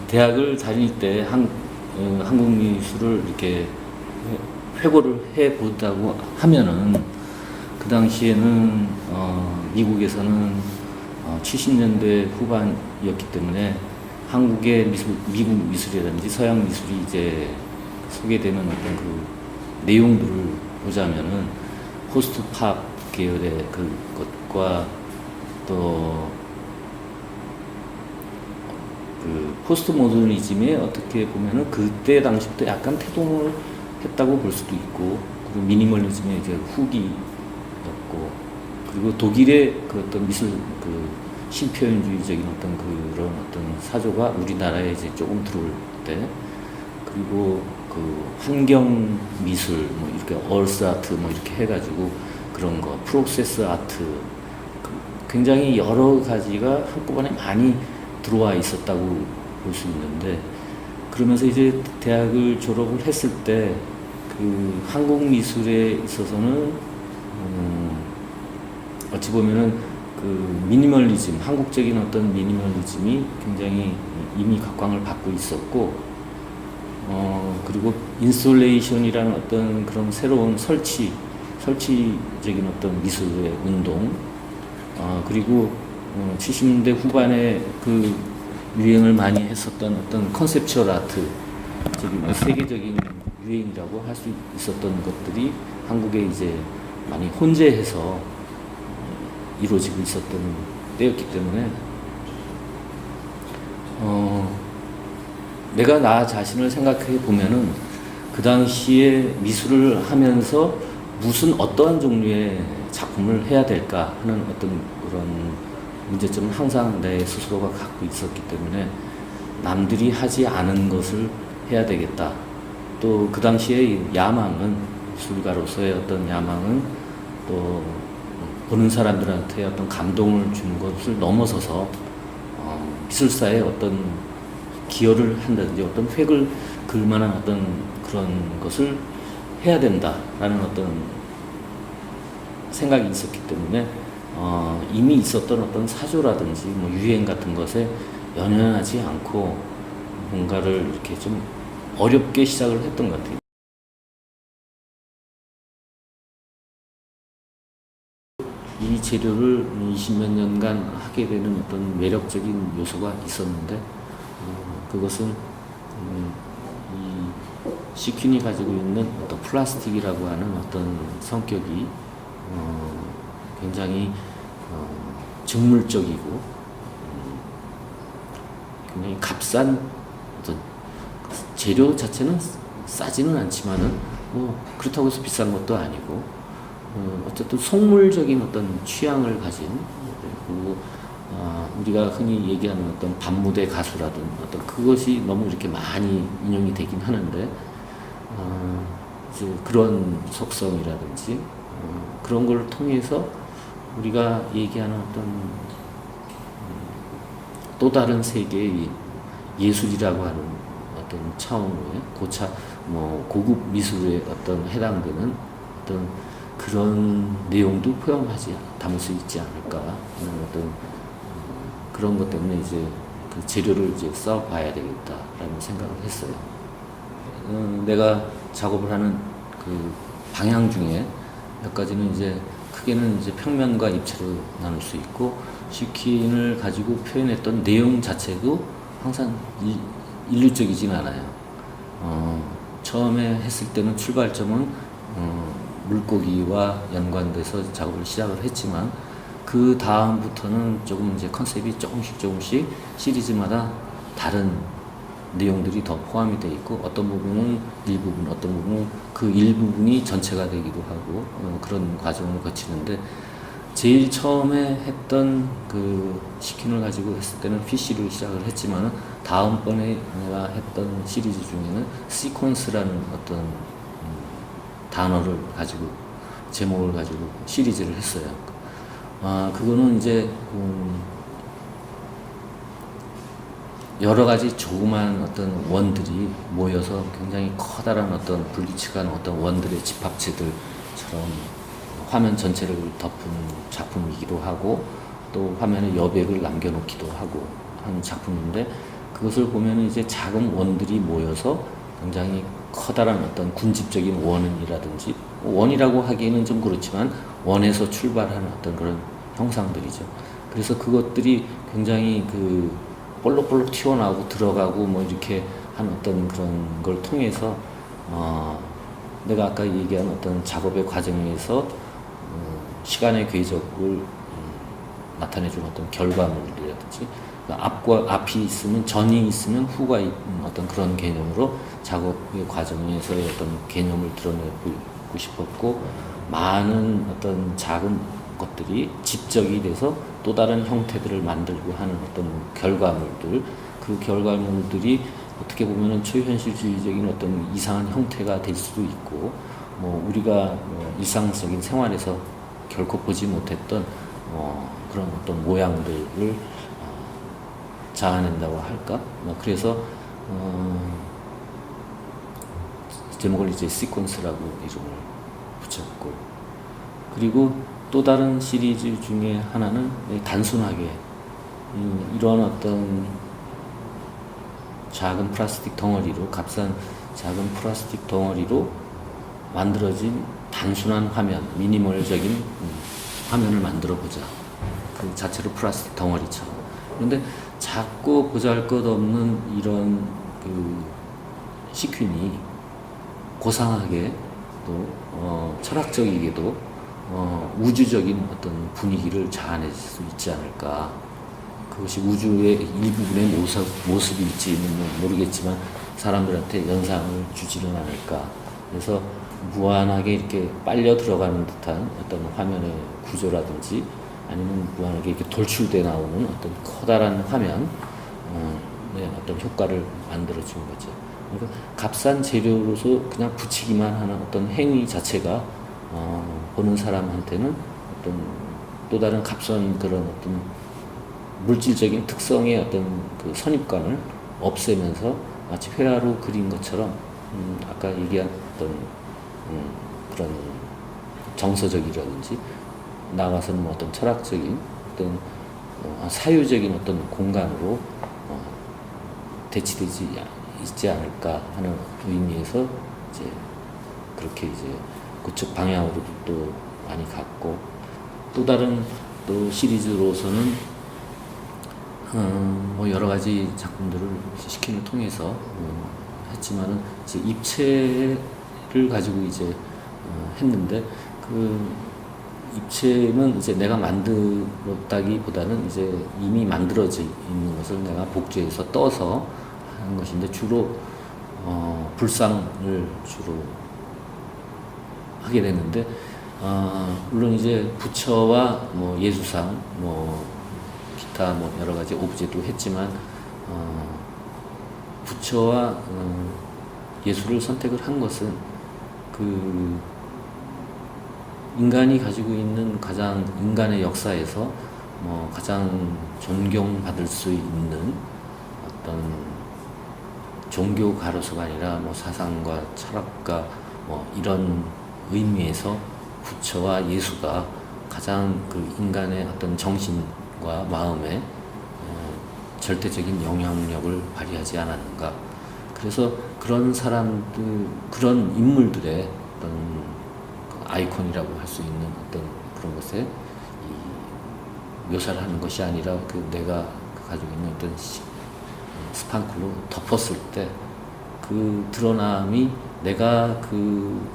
대학을 다닐 때 한국 미술을 이렇게 회고를 해 보다고 하면은 그 당시에는 미국에서는 70년대 후반이었기 때문에 한국의 미국 미술이라든지 서양 미술이 이제 소개되는 어떤 그 내용들을 보자면은 포스트 팝 계열의 그것과 또 그 포스트 모더니즘에 어떻게 보면은 그때 당시부터 약간 태동을 했다고 볼 수도 있고, 그리고 미니멀리즘의 이제 후기였고, 그리고 독일의 그 어떤 미술 그 신표현주의적인 어떤 그런 어떤 사조가 우리나라에 이제 조금 들어올 때, 그리고 그 환경 미술 뭐 이렇게 얼스 아트 뭐 이렇게 해가지고 그런 거 프로세스 아트 굉장히 여러 가지가 한꺼번에 많이 들어와 있었다고 볼 수 있는데, 그러면서 이제 대학을 졸업을 했을 때 그 한국 미술에 있어서는 어찌 보면은 그 미니멀리즘, 한국적인 어떤 미니멀리즘이 굉장히 이미 각광을 받고 있었고, 그리고 인스톨레이션이라는 어떤 그런 새로운 설치적인 어떤 미술의 운동, 그리고 70년대 후반에 그 유행을 많이 했었던 어떤 컨셉추얼 아트, 지금 세계적인 유행이라고 할 수 있었던 것들이 한국에 이제 많이 혼재해서 이루어지고 있었던 때였기 때문에 내가 나 자신을 생각해 보면은 그 당시에 미술을 하면서 무슨 어떠한 종류의 작품을 해야 될까 하는 어떤 그런 문제점은 항상 내 스스로가 갖고 있었기 때문에 남들이 하지 않은 것을 해야 되겠다. 또 그 당시에 야망은, 미술가로서의 어떤 야망은 또 보는 사람들한테 어떤 감동을 주는 것을 넘어서서 미술사에 어떤 기여를 한다든지 어떤 획을 그을 만한 어떤 그런 것을 해야 된다라는 어떤 생각이 있었기 때문에 이미 있었던 어떤 사조라든지 뭐 유행 같은 것에 연연하지 않고 뭔가를 이렇게 좀 어렵게 시작을 했던 것 같아요. 이 재료를 20몇 년간 하게 되는 어떤 매력적인 요소가 있었는데, 그것은 이 시퀸이 가지고 있는 어떤 플라스틱이라고 하는 어떤 성격이 굉장히 직물적이고 굉장히 값싼 어떤 재료 자체는 싸지는 않지만은 뭐 그렇다고 해서 비싼 것도 아니고, 어쨌든 속물적인 어떤 취향을 가진, 그리고 우리가 흔히 얘기하는 어떤 반무대 가수라든 어떤 그것이 너무 이렇게 많이 인용이 되긴 하는데, 이제 그런 속성이라든지 그런 걸 통해서 우리가 얘기하는 어떤 또 다른 세계의 예술이라고 하는 어떤 차원의 고급 미술에 어떤 해당되는 어떤 그런 내용도 담을 수 있지 않을까 하는 어떤 그런 것 때문에 이제 그 재료를 이제 써봐야 되겠다라는 생각을 했어요. 내가 작업을 하는 그 방향 중에 몇 가지는 이제 크게는 이제 평면과 입체로 나눌 수 있고, 시퀸을 가지고 표현했던 내용 자체도 항상 일률적이진 않아요. 처음에 했을 때는 출발점은 물고기와 연관돼서 작업을 시작을 했지만, 그 다음부터는 조금 이제 컨셉이 조금씩 시리즈마다 다른 내용들이 더 포함이 되어 있고, 어떤 부분은 일부분, 어떤 부분은 그 일부분이 전체가 되기도 하고, 그런 과정을 거치는데, 제일 처음에 했던 그 시퀸을 가지고 했을 때는 PC로 시작을 했지만, 다음번에 내가 했던 시리즈 중에는 시퀀스라는 어떤 단어를 가지고, 제목을 가지고 시리즈를 했어요. 그거는 이제 여러 가지 조그만 어떤 원들이 모여서 굉장히 커다란 어떤 불규칙한 어떤 원들의 집합체들처럼 화면 전체를 덮은 작품이기도 하고 또 화면에 여백을 남겨놓기도 하고 한 작품인데 그것을 보면 이제 작은 원들이 모여서 굉장히 커다란 어떤 군집적인 원이라든지 원이라고 하기에는 좀 그렇지만 원에서 출발하는 어떤 그런 형상들이죠. 그래서 그것들이 굉장히 그 볼록볼록 튀어나오고 들어가고 뭐 이렇게 한 어떤 그런 걸 통해서 내가 아까 얘기한 어떤 작업의 과정에서 시간의 궤적을 나타내주는 어떤 결과물이라든지 앞이 있으면 전이 있으면 후가 있는 어떤 그런 개념으로 작업의 과정에서의 어떤 개념을 드러내고 싶었고 많은 어떤 작은 것들이 집적이 돼서 또 다른 형태들을 만들고 하는 어떤 결과물들 그 결과물들이 어떻게 보면은 초현실주의적인 어떤 이상한 형태가 될 수도 있고 뭐 우리가 일상적인 생활에서 결코 보지 못했던 그런 어떤 모양들을 자아낸다고 할까? 그래서 제목을 이제 시퀀스라고 이름을 붙였고 그리고 또 다른 시리즈 중에 하나는 단순하게 이런 어떤 작은 플라스틱 덩어리로 값싼 작은 플라스틱 덩어리로 만들어진 단순한 화면, 미니멀적인 화면을 만들어 보자. 그 자체로 플라스틱 덩어리처럼. 그런데 작고 보잘것없는 이런 그 시퀸이 고상하게 또 철학적이게도 우주적인 어떤 분위기를 자아낼 수 있지 않을까. 그것이 우주의 일부분의 모습일지는 모르겠지만 사람들한테 연상을 주지는 않을까. 그래서 무한하게 이렇게 빨려 들어가는 듯한 어떤 화면의 구조라든지 아니면 무한하게 이렇게 돌출돼 나오는 어떤 커다란 화면, 어떤 효과를 만들어주는 거죠. 그러니까 값싼 재료로서 그냥 붙이기만 하는 어떤 행위 자체가 보는 사람한테는 어떤 또 다른 값싼 그런 어떤 물질적인 특성의 어떤 그 선입관을 없애면서 마치 회화로 그린 것처럼 아까 얘기한 어떤 그런 정서적이라든지 나가서는 뭐 어떤 철학적인 어떤 사유적인 어떤 공간으로 대치되지 있지 않을까 하는 의미에서 이제 그렇게 이제 그쪽 방향으로 또 많이 갔고 또 다른 또 시리즈로서는 뭐 여러 가지 작품들을 시킨을 통해서 했지만은 이제 입체를 가지고 이제 했는데 그 입체는 이제 내가 만들었다기보다는 이제 이미 만들어져 있는 것을 내가 복제해서 떠서 하는 것인데 주로 불상을 주로 하게 됐는데 물론 이제 부처와 뭐 예수상 뭐 기타 뭐 여러 가지 오브제도 했지만 부처와 예수를 선택을 한 것은 그 인간이 가지고 있는 가장 인간의 역사에서 뭐 가장 존경받을 수 있는 어떤 종교 가로수가 아니라 뭐 사상과 철학과 뭐 이런 의미에서 부처와 예수가 가장 그 인간의 어떤 정신과 마음에 절대적인 영향력을 발휘하지 않았는가. 그래서 그런 사람들, 그런 인물들의 어떤 아이콘이라고 할 수 있는 어떤 그런 것에 묘사를 하는 것이 아니라 그 내가 가지고 있는 어떤 스판클로 덮었을 때 그 드러남이 내가 그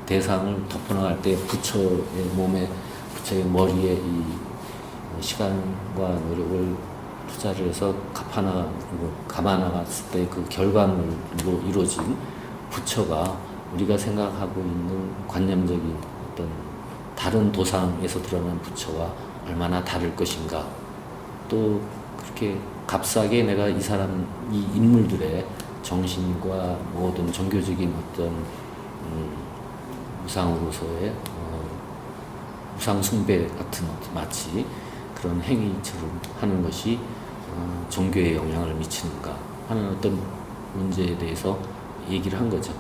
대상을 덮어나갈 때 부처의 몸에 부처의 머리에 이 시간과 노력을 투자를 해서 감아나갔을 때 그 결과물로 이루어진 부처가 우리가 생각하고 있는 관념적인 어떤 다른 도상에서 드러난 부처와 얼마나 다를 것인가. 또 그렇게 값싸게 내가 이 인물들의 정신과 모든 종교적인 어떤 우상으로서의 우상 숭배 같은 마치 그런 행위처럼 하는 것이 종교에 영향을 미치는가 하는 어떤 문제에 대해서 얘기를 한 거죠.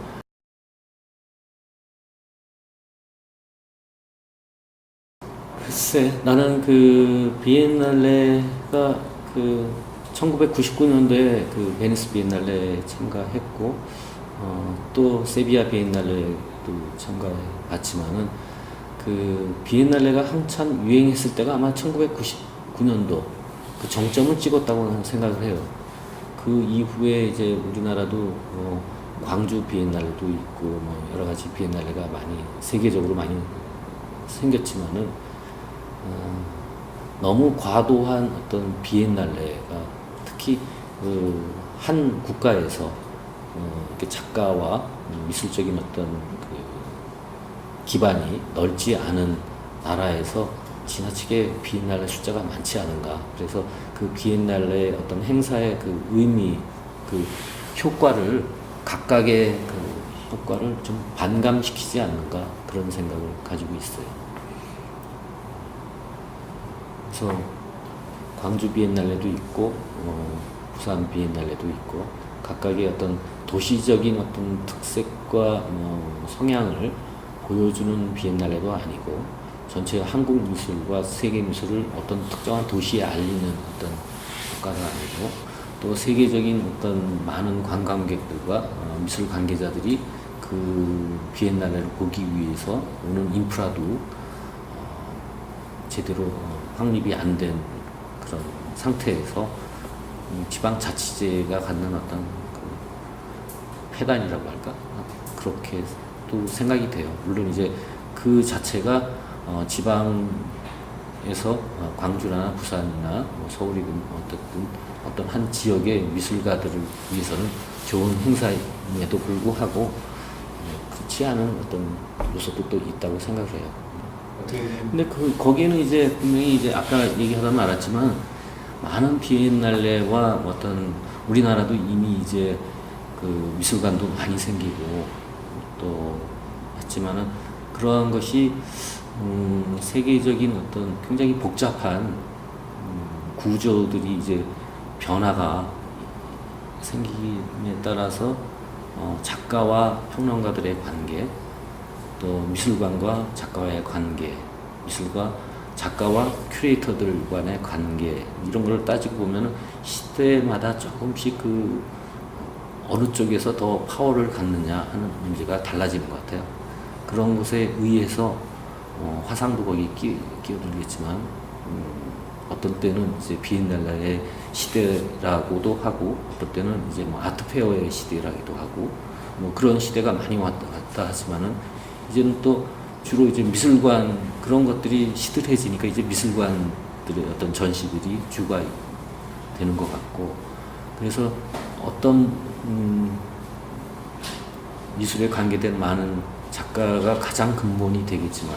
글쎄, 나는 그 비엔날레가 그 1999년도에 그 베니스 비엔날레에 참가했고, 또 세비야 비엔날레도 참가했지만은 그 비엔날레가 한참 유행했을 때가 아마 1999년도 그 정점을 찍었다고 생각을 해요. 그 이후에 이제 우리나라도 광주 비엔날레도 있고 뭐 여러 가지 비엔날레가 많이 세계적으로 많이 생겼지만은 너무 과도한 어떤 비엔날레가 특히 그 한 국가에서 이렇게 작가와 미술적인 어떤 그 기반이 넓지 않은 나라에서 지나치게 비엔날레 숫자가 많지 않은가. 그래서 그 비엔날레 어떤 행사의 그 의미, 그 효과를 각각의 그 효과를 좀 반감시키지 않는가 그런 생각을 가지고 있어요. 그래서 광주 비엔날레도 있고 부산 비엔날레도 있고 각각의 어떤 도시적인 어떤 특색과 성향을 보여주는 비엔날레도 아니고 전체 한국 미술과 세계 미술을 어떤 특정한 도시에 알리는 어떤 효과가 아니고 또 세계적인 어떤 많은 관광객들과 미술 관계자들이 그 비엔날레를 보기 위해서 오는 인프라도 제대로 확립이 안 된 그런 상태에서 지방자치제가 갖는 어떤 그 폐단이라고 할까? 그렇게 또 생각이 돼요. 물론 이제 그 자체가 지방에서 광주나 부산이나 뭐 서울이든 어쨌든 어떤 한 지역의 미술가들을 위해서는 좋은 행사임에도 불구하고 그렇지 않은 어떤 요소도 또 있다고 생각을 해요. 근데 거기에는 이제 분명히 이제 아까 얘기하다 말았지만 많은 비엔날레와 어떤 우리나라도 이미 이제 그 미술관도 많이 생기고 또 했지만은 그러한 것이 세계적인 어떤 굉장히 복잡한 구조들이 이제 변화가 생김에 따라서 작가와 평론가들의 관계, 또 미술관과 작가와의 관계, 미술과 작가와 큐레이터들 간의 관계 이런 걸 따지고 보면은 시대마다 조금씩 그 어느 쪽에서 더 파워를 갖느냐 하는 문제가 달라지는 것 같아요. 그런 것에 의해서 화상도 거기 끼어들겠지만 어떤 때는 이제 비엔날레의 시대라고도 하고 어떤 때는 이제 뭐 아트페어의 시대라기도 하고 뭐 그런 시대가 많이 왔다 갔다 하지만은 이제는 또 주로 이제 미술관 그런 것들이 시들해지니까 이제 미술관들의 어떤 전시들이 주가 되는 것 같고 그래서 어떤 미술에 관계된 많은 작가가 가장 근본이 되겠지만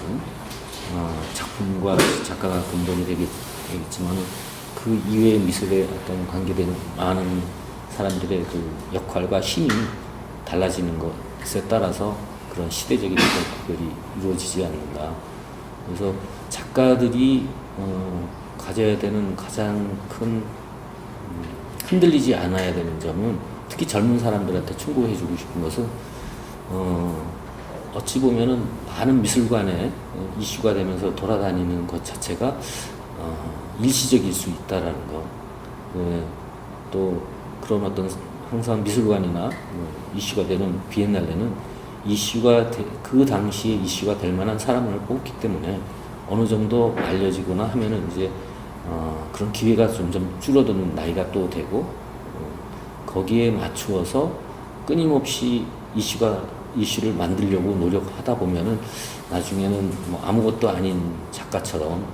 작품과 작가가 근본이 되겠지만 그 이외의 미술에 어떤 관계된 많은 사람들의 그 역할과 힘이 달라지는 것에 따라서 그런 시대적인 구별이 이루어지지 않는다. 그래서 작가들이 가져야 되는 가장 큰 흔들리지 않아야 되는 점은 특히 젊은 사람들한테 충고해주고 싶은 것은 어찌 보면은 많은 미술관에 이슈가 되면서 돌아다니는 것 자체가 일시적일 수 있다라는 거. 또 그런 어떤 항상 미술관이나 이슈가 되는 비엔날레는 그 당시에 이슈가 될 만한 사람을 뽑기 때문에 어느 정도 알려지거나 하면은 이제 그런 기회가 점점 줄어드는 나이가 또 되고 거기에 맞추어서 끊임없이 이슈를 만들려고 노력하다 보면은 나중에는 뭐 아무것도 아닌 작가처럼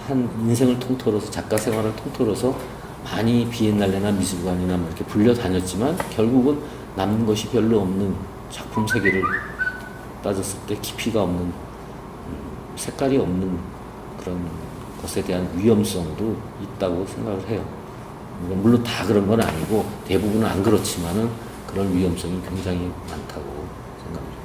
한 인생을 통틀어서 작가 생활을 통틀어서 많이 비엔날레나 미술관이나 뭐 이렇게 불려 다녔지만 결국은 남는 것이 별로 없는 작품 세계를 따졌을 때 깊이가 없는 색깔이 없는 그런 것에 대한 위험성도 있다고 생각을 해요. 물론 다 그런 건 아니고 대부분은 안 그렇지만은 그런 위험성이 굉장히 많다고 생각합니다.